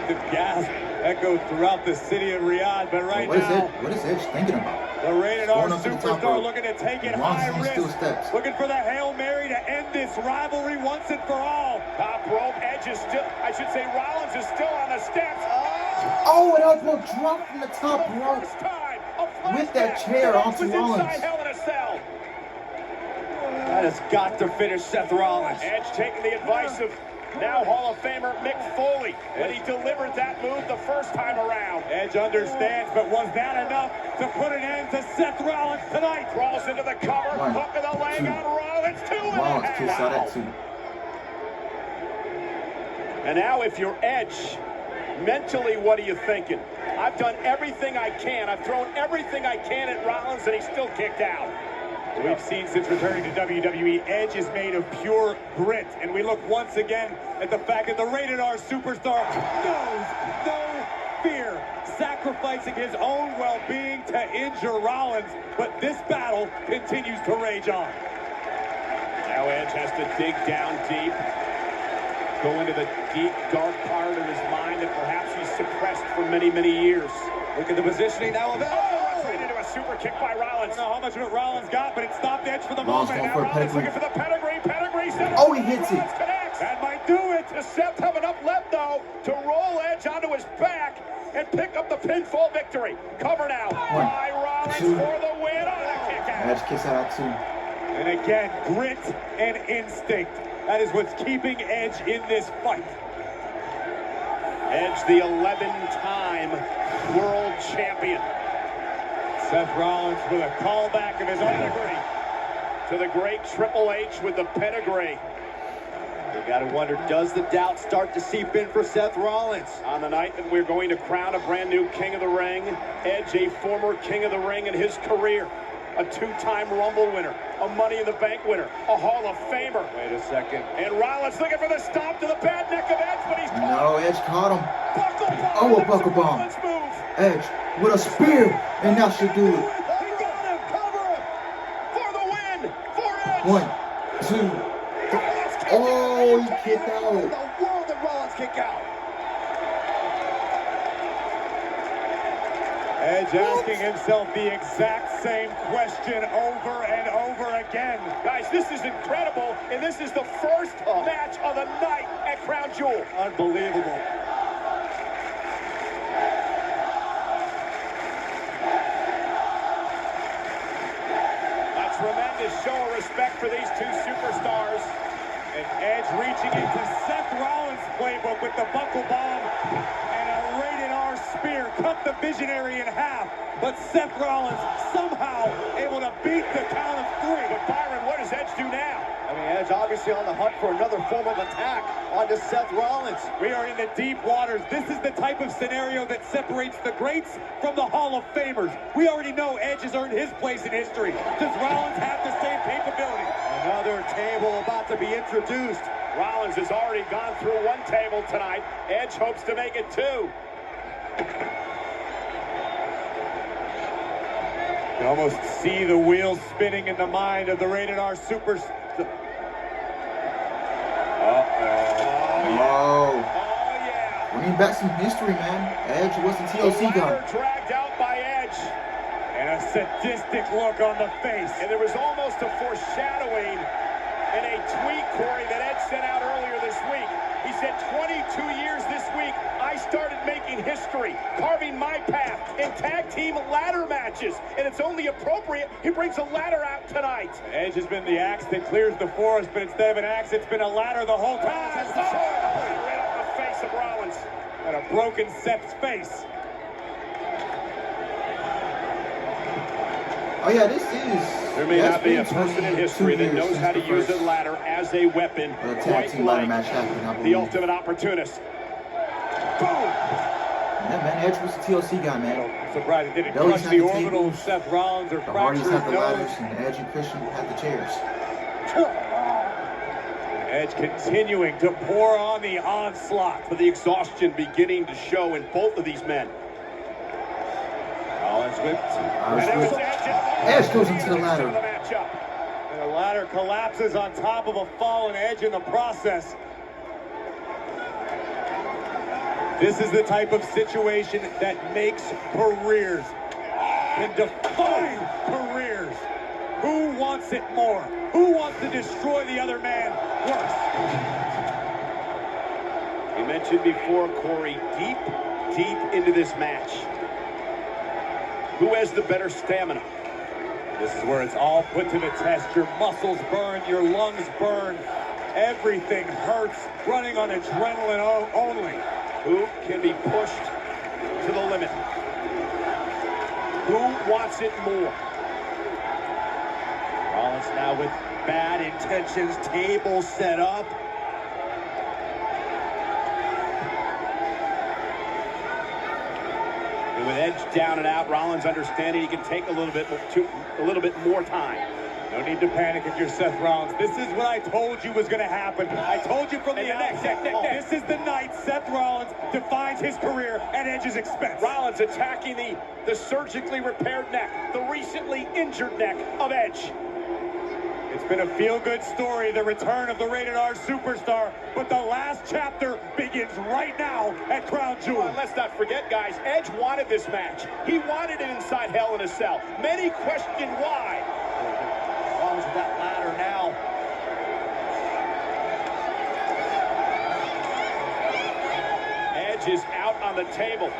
Gasp echoed throughout the city of Riyadh, but right now, what is Edge thinking about? The rated R superstar looking to take it high risk, looking for the Hail Mary to end this rivalry once and for all. Top rope, Edge is still, I should say Rollins is still on the steps. Oh, an elbow drop from the top rope with that chair onto Rollins. That has got to finish Seth Rollins. Edge taking the advice of now Hall of Famer Mick Foley when he delivered that move the first time around. Edge understands, but was that enough to put an end to Seth Rollins tonight? Crawls into the cover, hook of the leg on Rollins, Rollins kicks out at 2. And now if you're Edge, mentally what are you thinking? I've done everything I can. I've thrown everything I can at Rollins and he's still kicked out. We've seen since returning to WWE, Edge is made of pure grit. And we look once again at the fact that the rated R superstar knows no fear, sacrificing his own well-being to injure Rollins. But this battle continues to rage on. Now Edge has to dig down deep, go into the deep, dark part of his mind that perhaps he's suppressed for many, many years. Look at the positioning now of Edge. Into a super kick by Rollins. I don't know how much of it Rollins got, but it stopped Edge for the moment. Now Rollins looking for the pedigree. Oh, he hits it. That might do it. Does Seth have enough left, though, to roll Edge onto his back and pick up the pinfall victory? Cover now by Rollins for the win. Edge kicks out at 2. And again, grit and instinct. That is what's keeping Edge in this fight. Edge, the 11-time world champion. Seth Rollins with a callback of his own pedigree to the great Triple H with the pedigree. You gotta wonder, does the doubt start to seep in for Seth Rollins? On the night that we're going to crown a brand new King of the Ring, Edge, a former King of the Ring in his career, a 2-time Rumble winner, a Money in the Bank winner, a Hall of Famer. Wait a second. And Rollins looking for the stomp to the bad neck of Edge, but he's caught. No, Edge caught him. Buckle bomb. Oh, a buckle bomb. Edge with a spear, and that should do it. He got him, cover him for the win, for Edge. 1, 2, 3. Oh, he kicked out. The world that Rollins kicked out. Edge asking himself the exact same question over and over again. Guys, this is incredible, and this is the first match of the night at Crown Jewel. Unbelievable. Tremendous show of respect for these two superstars. And Edge reaching into Seth Rollins' playbook with the buckle bomb and a rated R spear. Cut the visionary in half. But Seth Rollins somehow able to beat the count of 3. But Byron, what does Edge do now? I mean, Edge obviously on the hunt for another form of attack onto Seth Rollins. We are in the deep waters. This is the type of scenario that separates the greats from the Hall of Famers. We already know Edge has earned his place in history. Does Rollins have the same capability? Another table about to be introduced. Rollins has already gone through 1 table tonight. Edge hopes to make it 2. You can almost see the wheels spinning in the mind of the rated R super. Bringing back some history, man. Edge was the TLC guy. Dragged out by Edge. And a sadistic look on the face. And there was almost a foreshadowing in a tweet, Corey, that Edge sent out earlier this week. He said, 22 years this week, I started making history, carving my path in tag team ladder matches. And it's only appropriate he brings a ladder out tonight. Edge has been the axe that clears the forest, but instead of an axe, it's been a ladder the whole time. Right off the face of Rollins. And a broken Seth's face. Oh yeah, this is. There may not be a person in history that knows how to use a ladder as a weapon. A tag team ladder match happened, the ultimate opportunist. Boom! Yeah, man, Edge was the TLC guy, man. I'm surprised it didn't crush the orbital of Seth Rollins or fracture his had the nose. ladders, and Edge and Christian had the chairs. Edge continuing to pour on the onslaught. For the exhaustion beginning to show in both of these men. Rollins whipped. Edge goes into the ladder. And the ladder collapses on top of a fallen Edge in the process. This is the type of situation that makes careers, can define careers. Who wants it more? Who wants to destroy the other man worse? You mentioned before, Corey, deep into this match. Who has the better stamina? This is where it's all put to the test. Your muscles burn, your lungs burn. Everything hurts, running on adrenaline only. Who can be pushed to the limit? Who wants it more? Rollins now with bad intentions, table set up. And with Edge down and out, Rollins understanding he can take a little bit more time. No need to panic if you're Seth Rollins. This is what I told you was going to happen. I told you from the outset. This is the night Seth Rollins defines his career at Edge's expense. Rollins attacking the surgically repaired neck, the recently injured neck of Edge. It's been a feel-good story, the return of the Rated R superstar, but the last chapter begins right now at Crown Jewel. Well, let's not forget, guys, Edge wanted this match. He wanted it inside Hell in a Cell. Many questioned why. Rollins with that ladder now. Edge is out on the table.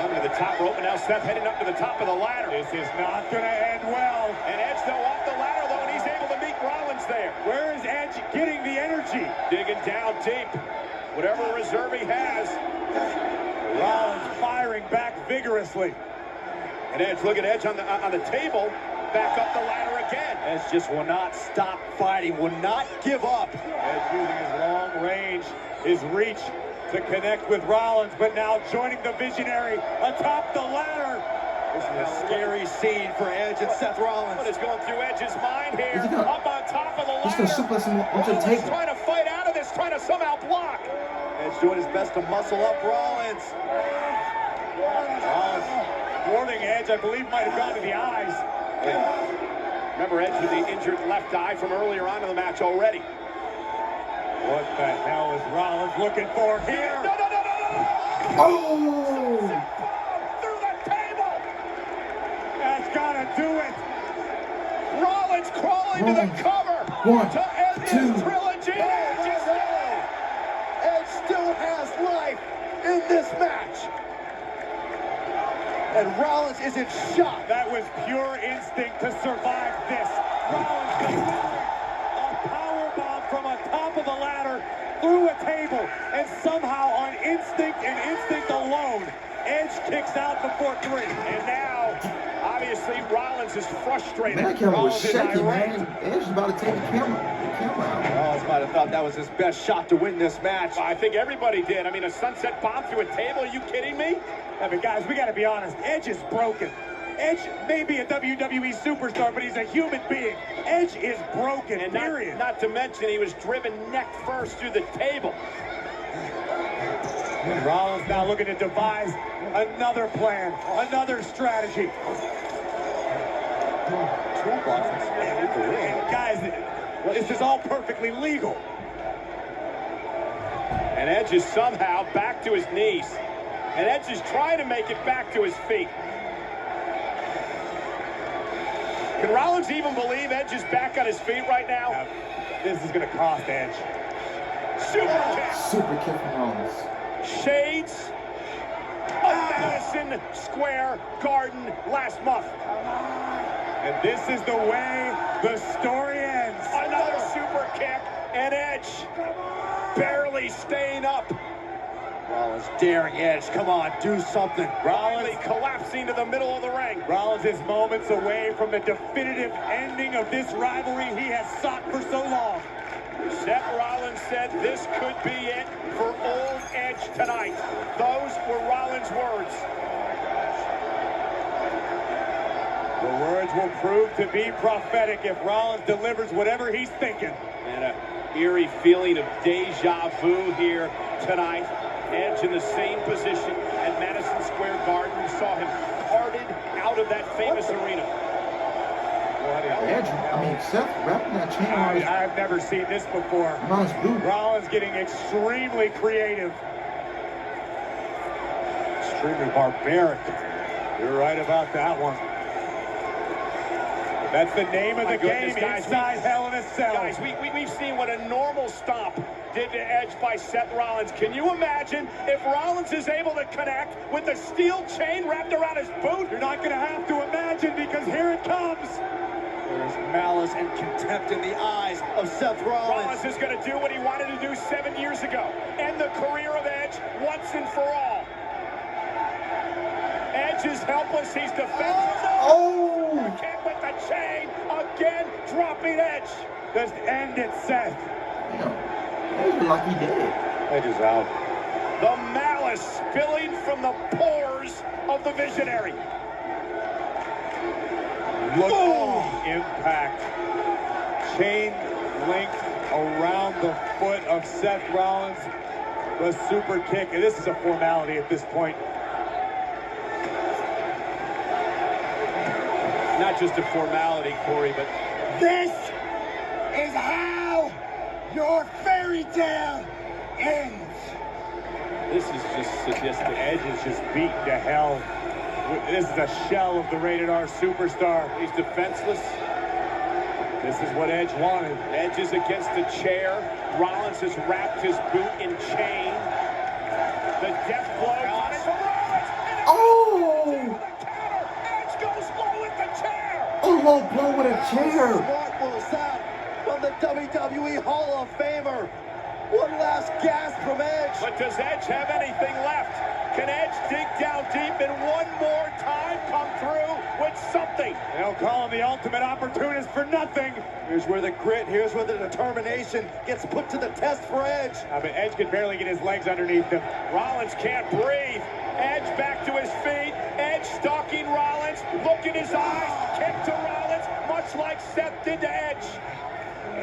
Coming to the top rope, and now Seth heading up to the top of the ladder. This is not going to end well. And Edge, though, off the ladder, though, and he's able to meet Rollins there. Where is Edge getting the energy? Digging down deep. Whatever reserve he has. Rollins firing back vigorously. And Edge, look at Edge on the table. Back up the ladder again. Edge just will not stop fighting, will not give up. Edge using his long range, his reach to connect with Rollins, but now joining the Visionary atop the ladder. This is a scary scene for Edge and Seth Rollins. What is going through Edge's mind here? Up on top of the ladder. He's going to suplex him onto the table. Trying to fight out of this, trying to somehow block. Edge doing his best to muscle up Rollins. Rollins thwarting Edge, I believe, might have gone to the eyes. Remember Edge with the injured left eye from earlier on in the match already. What the hell is Rollins looking for here? No. Oh! Through the table. That's gotta do it. Rollins crawling to the cover. One, to end this trilogy. Edge still has life in this match. And Rollins is in shock. That was pure instinct to survive this. Rollins delivering a powerbomb from on top of the ladder through a table, and somehow on instinct and instinct alone, Edge kicks out before 3. And now, obviously, Rollins is frustrated. Man, that camera was Rollins is shaky, irate. man. Edge is about to take the camera out. Rollins might have thought that was his best shot to win this match. I think everybody did. I mean, a sunset bomb through a table? Are you kidding me? I mean, guys, we got to be honest. Edge is broken. Edge may be a WWE superstar, but he's a human being. Edge is broken, And period. not to mention, he was driven neck first through the table. And Rollins now looking to devise another plan, another strategy. And guys, this is all perfectly legal. And Edge is somehow back to his knees. And Edge is trying to make it back to his feet. Can Rollins even believe Edge is back on his feet right now? This is going to cost Edge. Super kick. Super kick from Rollins. Shades of Madison Square Garden last month. And this is the way the story ends. Another super kick, and Edge barely staying up. Rollins daring Edge. Come on, do something. Rollins collapsing to the middle of the ring. Rollins is moments away from the definitive ending of this rivalry he has sought for so long. Seth Rollins said this could be it for old Edge tonight. Those were Rollins' words. The words will prove to be prophetic if Rollins delivers whatever he's thinking. And an eerie feeling of deja vu here tonight. Edge in the same position at Madison Square Garden. We saw him carted out of that famous arena. Seth wrapping that chain around his... I've never seen this before. Around his boot. Rollins getting extremely creative. Extremely barbaric. You're right about that one. That's the name of the game, guys. Inside Hell in a Cell. Guys, we've seen what a normal stomp did to Edge by Seth Rollins. Can you imagine if Rollins is able to connect with the steel chain wrapped around his boot? You're not going to have to imagine, because here it comes. There's malice and contempt in the eyes of Seth Rollins. Rollins is going to do what he wanted to do 7 years ago. End the career of Edge once and for all. Edge is helpless. He's defenseless. Oh! Again with the chain. Again dropping Edge. Just end it, Seth. Damn. Like he did. Edge is out. The malice spilling from the pores of the Visionary. Look at the impact. Chain link around the foot of Seth Rollins. The super kick. And this is a formality at this point. Not just a formality, Corey, but this is how your fairy tale ends. this is just sadistic. Edge is just beaten to hell. This is a shell of the rated R superstar. He's defenseless. This is what Edge wanted. Edge is against the chair. Rollins has wrapped his boot in chain. The death blow coming from Rollins. Oh! Edge goes low with the chair. A low blow with a chair. Smart little sound from the WWE Hall of Famer. One last gasp from Edge. But does Edge have anything left? Can Edge dig down deep and one more time come through with something? They don't call him the ultimate opportunist for nothing. Here's where the grit, here's where the determination gets put to the test for Edge. But Edge could barely get his legs underneath him. Rollins can't breathe. Edge back to his feet. Edge stalking Rollins. Look in his eyes. Kick to Rollins, much like Seth did to Edge.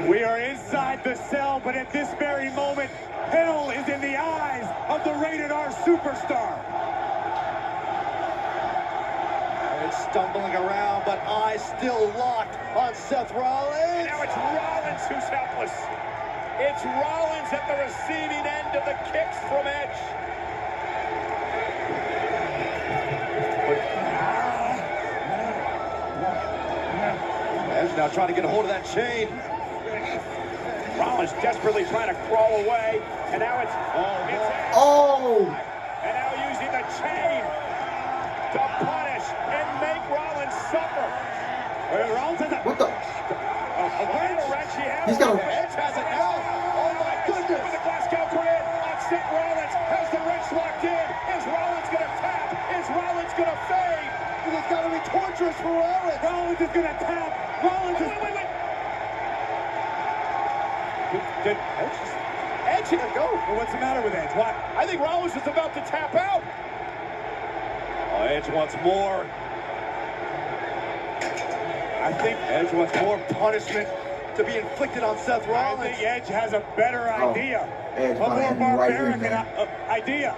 We are inside the cell, but at this very moment, hell is in the eyes of the rated R superstar. Edge stumbling around, but eyes still locked on Seth Rollins. And now it's Rollins who's helpless. It's Rollins at the receiving end of the kicks from Edge. Edge now trying to get a hold of that chain. Rollins desperately trying to crawl away, and now it's Edge. Oh! And now using the chain to punish and make Rollins suffer. Rollins has a... What the? Wrench he has. He's got a... Edge has it now. Oh my goodness. With the Glasgow grid on Seth Rollins. Has the wrench locked in. Is Rollins going to tap? Is Rollins going to fade? This has got to be torturous for Rollins. Rollins is going to tap. Rollins is... Wait. Did Edge to go. Well, what's the matter with Edge? Why? I think Rollins is about to tap out. Oh, Edge wants more. I think Edge wants more punishment to be inflicted on Seth I Rollins. think Edge has a better idea. Edge A might more have me right here, barbaric man. idea.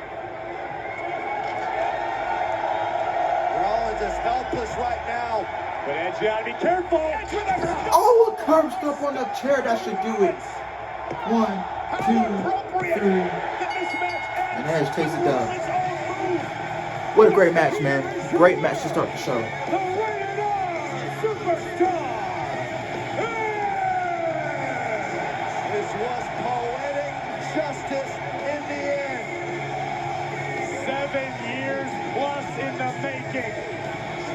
Rollins is helpless right now. But Edge, you gotta be careful. Edge with a Oh, a curb stop on the chair. That should do it. 1, 2, 3. And Edge takes it down. What a great match, man. Great match to start the show. The rated R superstar. This was poetic justice in the end. 7 years plus in the making.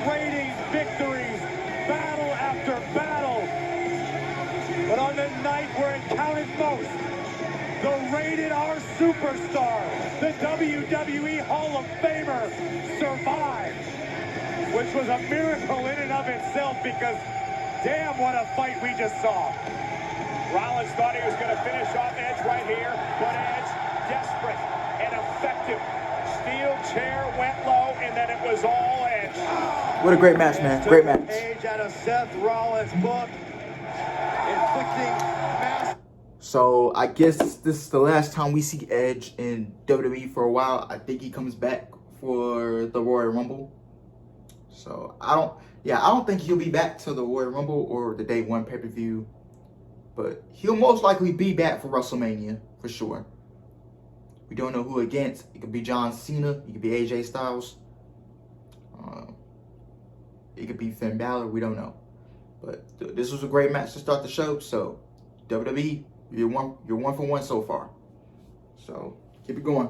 Trading victories, battle after battle. But on the night where it counted most, the rated R superstar, the WWE Hall of Famer, survived. Which was a miracle in and of itself, because damn what a fight we just saw. Rollins thought he was going to finish off Edge right here, but Edge, desperate and effective. Steel chair went low, and then it was all Edge. What a great match, man. Great match. Page out of Seth Rollins' book, inflicting mass. So I guess this is the last time we see Edge in WWE for a while. I think he comes back for the Royal Rumble. So I don't Yeah, I don't think he'll be back to the Royal Rumble or the Day 1 pay-per-view. But he'll most likely be back for WrestleMania, for sure. We don't know who against. It could be John Cena. It could be AJ Styles. It could be Finn Balor. We don't know. But this was a great match to start the show. So, WWE, you're one for one so far. So, keep it going.